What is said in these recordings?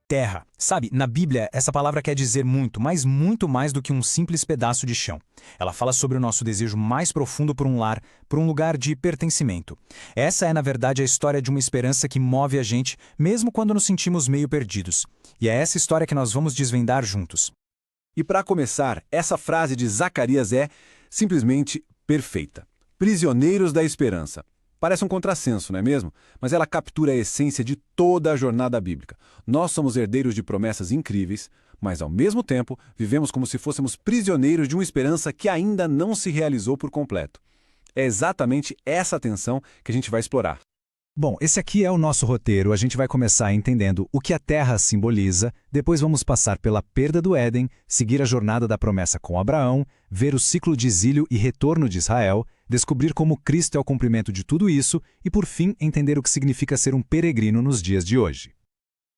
Terra. Sabe, na Bíblia, essa palavra quer dizer muito, mas muito mais do que um simples pedaço de chão. Ela fala sobre o nosso desejo mais profundo por um lar, por um lugar de pertencimento. Essa é, na verdade, a história de uma esperança que move a gente, mesmo quando nos sentimos meio perdidos. E é essa história que nós vamos desvendar juntos. E para começar, essa frase de Zacarias é simplesmente perfeita. Prisioneiros da esperança. Parece um contrassenso, não é mesmo? Mas ela captura a essência de toda a jornada bíblica. Nós somos herdeiros de promessas incríveis, mas ao mesmo tempo vivemos como se fôssemos prisioneiros de uma esperança que ainda não se realizou por completo. É exatamente essa tensão que a gente vai explorar. Bom, esse aqui é o nosso roteiro. A gente vai começar entendendo o que a Terra simboliza, depois vamos passar pela perda do Éden, seguir a jornada da promessa com Abraão, ver o ciclo de exílio e retorno de Israel, descobrir como Cristo é o cumprimento de tudo isso e, por fim, entender o que significa ser um peregrino nos dias de hoje.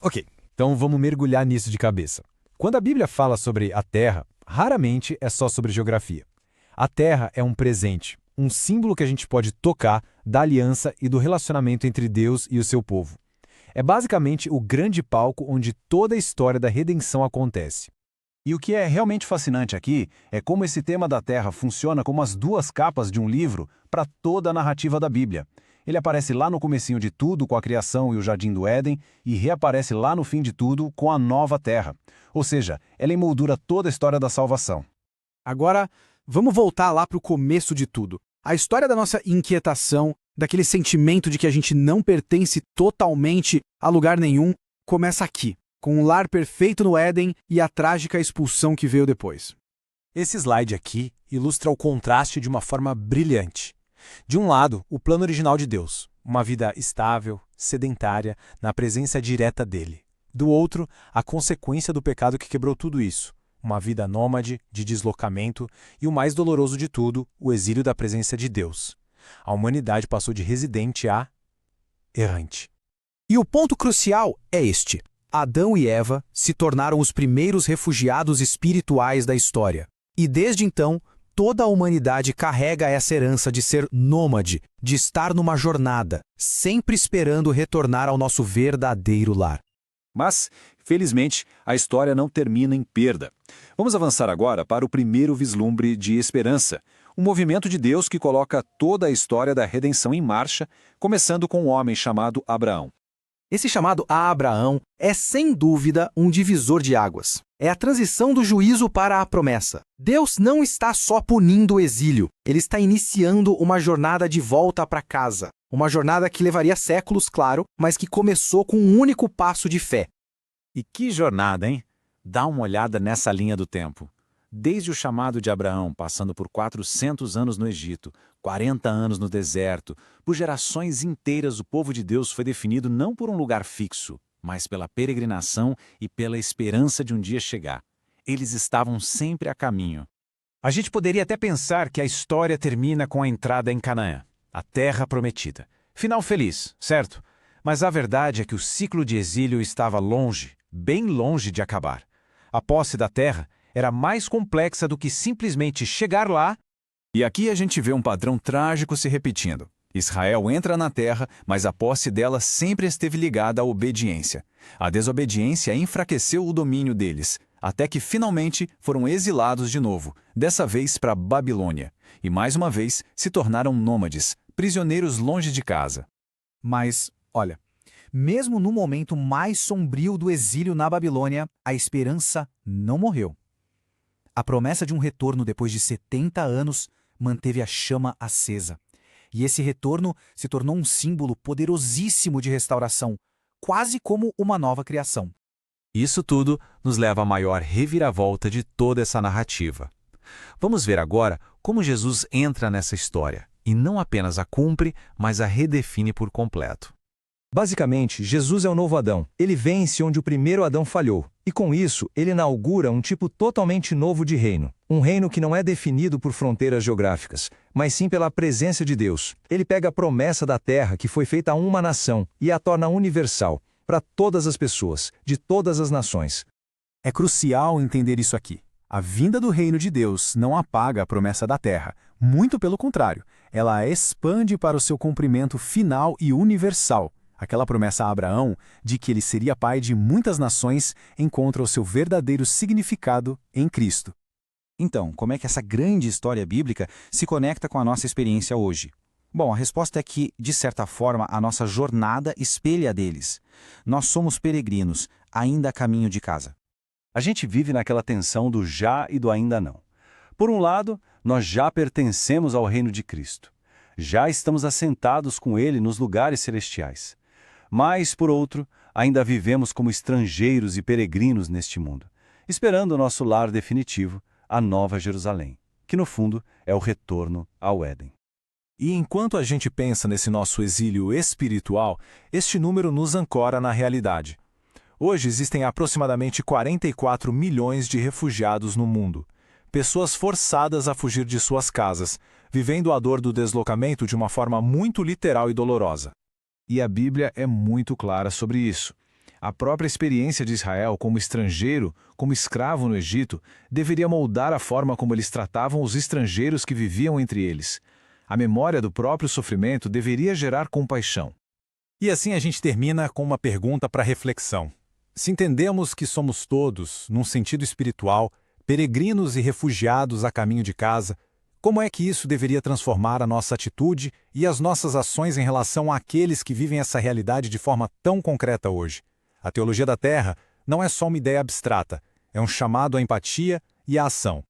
Ok, então vamos mergulhar nisso de cabeça. Quando a Bíblia fala sobre a Terra, raramente é só sobre geografia. A Terra é um presente, um símbolo que a gente pode tocar da aliança e do relacionamento entre Deus e o seu povo. É basicamente o grande palco onde toda a história da redenção acontece. E o que é realmente fascinante aqui é como esse tema da Terra funciona como as duas capas de um livro para toda a narrativa da Bíblia. Ele aparece lá no comecinho de tudo com a criação e o Jardim do Éden e reaparece lá no fim de tudo com a nova Terra. Ou seja, ela emoldura toda a história da salvação. Agora, vamos voltar lá para o começo de tudo. A história da nossa inquietação, daquele sentimento de que a gente não pertence totalmente a lugar nenhum, começa aqui, com um lar perfeito no Éden e a trágica expulsão que veio depois. Esse slide aqui ilustra o contraste de uma forma brilhante. De um lado, o plano original de Deus, uma vida estável, sedentária, na presença direta dele. Do outro, a consequência do pecado que quebrou tudo isso. Uma vida nômade, de deslocamento e, o mais doloroso de tudo, o exílio da presença de Deus. A humanidade passou de residente a errante. E o ponto crucial é este. Adão e Eva se tornaram os primeiros refugiados espirituais da história. E desde então, toda a humanidade carrega essa herança de ser nômade, de estar numa jornada, sempre esperando retornar ao nosso verdadeiro lar. Mas, felizmente, a história não termina em perda. Vamos avançar agora para o primeiro vislumbre de esperança, um movimento de Deus que coloca toda a história da redenção em marcha, começando com um homem chamado Abraão. Esse chamado a Abraão é, sem dúvida, um divisor de águas. É a transição do juízo para a promessa. Deus não está só punindo o exílio, ele está iniciando uma jornada de volta para casa. Uma jornada que levaria séculos, claro, mas que começou com um único passo de fé. E que jornada, hein? Dá uma olhada nessa linha do tempo. Desde o chamado de Abraão, passando por 400 anos no Egito, 40 anos no deserto, por gerações inteiras o povo de Deus foi definido não por um lugar fixo, mas pela peregrinação e pela esperança de um dia chegar. Eles estavam sempre a caminho. A gente poderia até pensar que a história termina com a entrada em Canaã, a terra prometida. Final feliz, certo? Mas a verdade é que o ciclo de exílio estava longe, bem longe de acabar. A posse da terra era mais complexa do que simplesmente chegar lá. E aqui a gente vê um padrão trágico se repetindo. Israel entra na terra, mas a posse dela sempre esteve ligada à obediência. A desobediência enfraqueceu o domínio deles, até que finalmente foram exilados de novo, dessa vez para Babilônia. E mais uma vez se tornaram nômades, prisioneiros longe de casa. Mas, olha, mesmo no momento mais sombrio do exílio na Babilônia, a esperança não morreu. A promessa de um retorno depois de 70 anos manteve a chama acesa. E esse retorno se tornou um símbolo poderosíssimo de restauração, quase como uma nova criação. Isso tudo nos leva à maior reviravolta de toda essa narrativa. Vamos ver agora como Jesus entra nessa história, e não apenas a cumpre, mas a redefine por completo. Basicamente, Jesus é o novo Adão. Ele vence onde o primeiro Adão falhou. E com isso, ele inaugura um tipo totalmente novo de reino. Um reino que não é definido por fronteiras geográficas, mas sim pela presença de Deus. Ele pega a promessa da terra que foi feita a uma nação e a torna universal, para todas as pessoas, de todas as nações. É crucial entender isso aqui. A vinda do reino de Deus não apaga a promessa da terra. Muito pelo contrário, ela a expande para o seu cumprimento final e universal. Aquela promessa a Abraão de que ele seria pai de muitas nações encontra o seu verdadeiro significado em Cristo. Então, como é que essa grande história bíblica se conecta com a nossa experiência hoje? Bom, a resposta é que, de certa forma, a nossa jornada espelha a deles. Nós somos peregrinos, ainda a caminho de casa. A gente vive naquela tensão do já e do ainda não. Por um lado, nós já pertencemos ao reino de Cristo. Já estamos assentados com Ele nos lugares celestiais. Mas, por outro, ainda vivemos como estrangeiros e peregrinos neste mundo, esperando o nosso lar definitivo, a Nova Jerusalém, que no fundo é o retorno ao Éden. E enquanto a gente pensa nesse nosso exílio espiritual, este número nos ancora na realidade. Hoje existem aproximadamente 44 milhões de refugiados no mundo. Pessoas forçadas a fugir de suas casas, vivendo a dor do deslocamento de uma forma muito literal e dolorosa. E a Bíblia é muito clara sobre isso. A própria experiência de Israel como estrangeiro, como escravo no Egito, deveria moldar a forma como eles tratavam os estrangeiros que viviam entre eles. A memória do próprio sofrimento deveria gerar compaixão. E assim a gente termina com uma pergunta para reflexão. Se entendemos que somos todos, num sentido espiritual, peregrinos e refugiados a caminho de casa, como é que isso deveria transformar a nossa atitude e as nossas ações em relação àqueles que vivem essa realidade de forma tão concreta hoje? A teologia da terra não é só uma ideia abstrata, é um chamado à empatia e à ação.